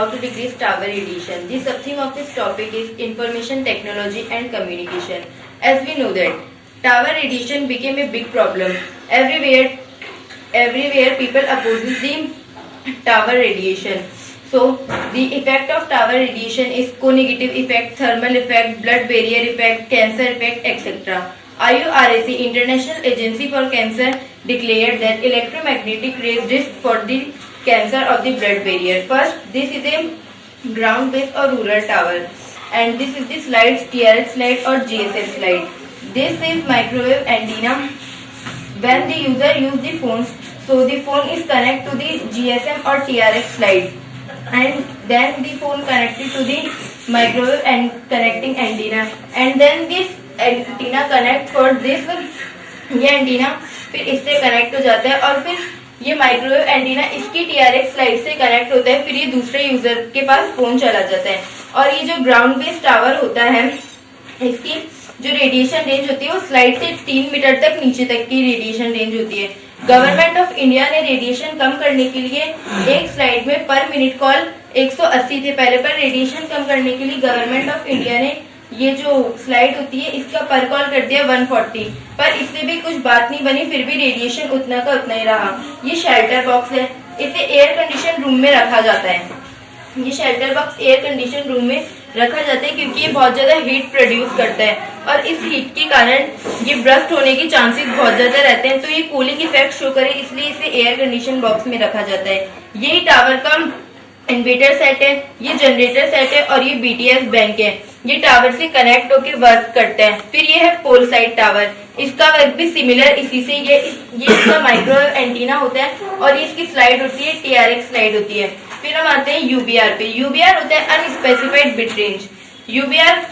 how to decrease tower radiation. The subtheme of this topic is information technology and communication. As we know that tower radiation became a big problem. Everywhere people opposes the tower radiation. So the effect of tower radiation is co-negative effect, thermal effect, blood barrier effect, cancer effect, etc. IURAC, International Agency for Cancer, declared that electromagnetic rays risk for the cancer of the blood barrier. First, this is a ground-based or rural tower, and this is the slides, TRX slide or GSM slide. This is microwave antenna. When the user use the phone, so the phone is connected to the GSM or TRX slide, and then the phone connected to the microwave and connecting antenna, and then this antenna connect for this, ये antenna फिर इससे connect हो जाता है और फिर ये microwave antenna इसकी टीआरएक्स स्लाइड से कनेक्ट होता है, फिर ये दूसरे यूजर के पास फोन चला जाता है। और ये जो ग्राउंड बेस्ड टावर होता है, इसकी जो रेडिएशन रेंज होती है वो स्लाइड से 3 मीटर तक नीचे तक की रेडिएशन रेंज होती है। गवर्नमेंट ऑफ इंडिया ने रेडिएशन कम करने के लिए एक स्लाइड में पर मिनट कॉल 180 थे पहले, पर रेडिएशन कम करने के लिए गवर्नमेंट ऑफ इंडिया ने ये जो स्लाइड होती है इसका पर कॉल कर दिया 140, पर इससे भी कुछ बात नहीं बनी, फिर भी रेडिएशन उतना का उतना ही रहा। ये शेल्टर बॉक्स है, इसे एयर कंडीशन रूम में रखा जाता है। ये shelter box air condition room में रखा जाता है क्योंकि ये बहुत ज्यादा हीट प्रोड्यूस करता है और इस हीट के कारण ये ब्रस्ट होने के चांसेस बहुत ज्यादा रहते हैं, तो ये कूलिंग इफेक्ट शो करे इसलिए इसे एयर कंडीशन बॉक्स में रखा जाता है। यही टावर का इन्वर्टर सेट है, ये जनरेटर सेट है और ये बीटीएस बैंक है। ये टावर से कनेक्ट होकर वर्क करता है। फिर ये है पोल साइड टावर, इसका वर्क भी सिमिलर इसी से ये इसका माइक्रोवेव एंटीना होता है और ये इसकी स्लाइड होती है, टीआरएक्स स्लाइड होती है। फिर हम आते हैं यूबीआर पे। यूबीआर होता है अनस्पेसिफाइड बिट रेंज। यूबीआर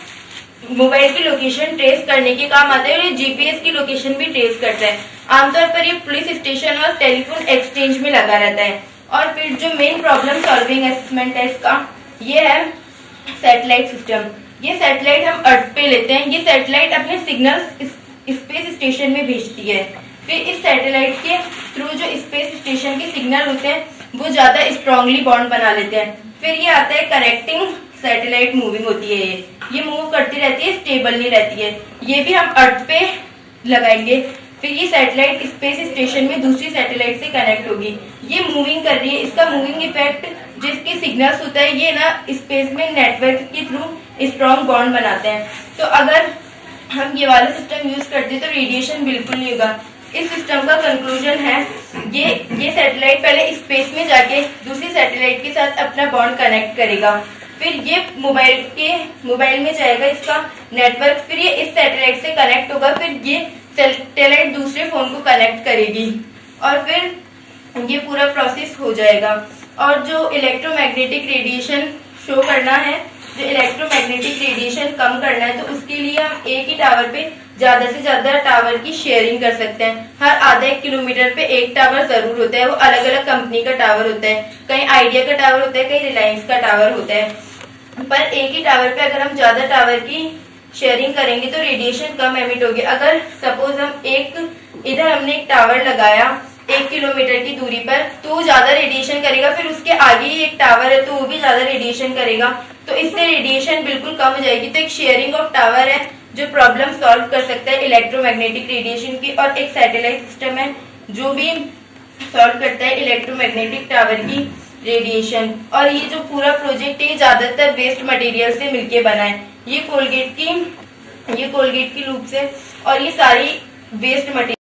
मोबाइल की लोकेशन ट्रेस करने के काम आता है और ये जीपीएस की लोकेशन भी ट्रेस करता है। आमतौर पर ये पुलिस स्टेशन और टेलीफोन एक्सचेंज में लगा रहता है। और फिर जो मेन प्रॉब्लम सॉल्विंग असेसमेंट है इसका, ये है सैटेलाइट सिस्टम। ये सैटेलाइट हम अर्थ पे लेते हैं, ये सैटेलाइट अपने सिग्नल्स स्पेस स्टेशन में भेजती है। फिर इस सैटेलाइट के थ्रू जो स्पेस स्टेशन के सिग्नल होते हैं वो ज्यादा स्ट्रांगली बॉन्ड बना लेते हैं। फिर ये आता है करेक्टिंग सैटेलाइट, मूविंग होती है, ये मूव करती रहती है, स्टेबल नहीं रहती है। ये भी हम अर्थ पे लगाएंगे। फिर ये सैटेलाइट स्पेस स्टेशन में दूसरी सैटेलाइट से कनेक्ट होगी, ये मूविंग कर रही है। इसका मूविंग इफेक्ट जिसके सिग्नल्स होता है ये ना स्पेस में नेटवर्क के थ्रू स्ट्रॉन्ग बॉन्ड बनाते हैं। तो अगर हम ये वाला सिस्टम यूज करते हैं तो रेडिएशन बिल्कुल नहीं होगा। इस सिस्टम का कंक्लूजन है ये सैटेलाइट पहले स्पेस में जाके दूसरी सैटेलाइट के साथ अपना बॉन्ड कनेक्ट करेगा, फिर ये मोबाइल में जाएगा इसका नेटवर्क, फिर ये इस सैटेलाइट से कनेक्ट होगा, फिर ये सैटेलाइट दूसरे फोन को कनेक्ट करेगी और फिर ये पूरा प्रोसेस हो जाएगा। और जो इलेक्ट्रोमैग्नेटिक रेडिएशन शो करना है, जो इलेक्ट्रोमैग्नेटिक रेडिएशन कम करना है, तो उसके लिए हम एक ही टावर पे ज्यादा से ज्यादा टावर की शेयरिंग कर सकते हैं। हर आधा 1 किलोमीटर पे एक टावर जरूर होता है, वो अलग अलग कंपनी का टावर होता है, कहीं आइडिया का टावर होता है, कहीं रिलायंस का टावर होता है। पर एक ही टावर पे अगर हम ज्यादा टावर की शेयरिंग करेंगे तो रेडिएशन कम एमिट होगी। अगर सपोज हम इधर हमने एक टावर लगाया 1 किलोमीटर की दूरी पर, तो वो ज्यादा रेडिएशन करेगा, फिर उसके आगे ही एक टावर है तो वो भी ज्यादा रेडिएशन करेगा, तो इससे रेडिएशन बिल्कुल कम हो जाएगी। तो एक शेयरिंग ऑफ टावर है जो प्रॉब्लम सॉल्व कर सकता है इलेक्ट्रोमैग्नेटिक रेडिएशन की, और एक सैटेलाइट सिस्टम है जो भी सॉल्व करता है इलेक्ट्रोमैग्नेटिक टावर की रेडिएशन। और ये जो पूरा प्रोजेक्ट है ज्यादातर वेस्ट मटेरियल से मिलके बना है। ये कोलगेट की लूप से और ये सारी वेस्ट मटेरियल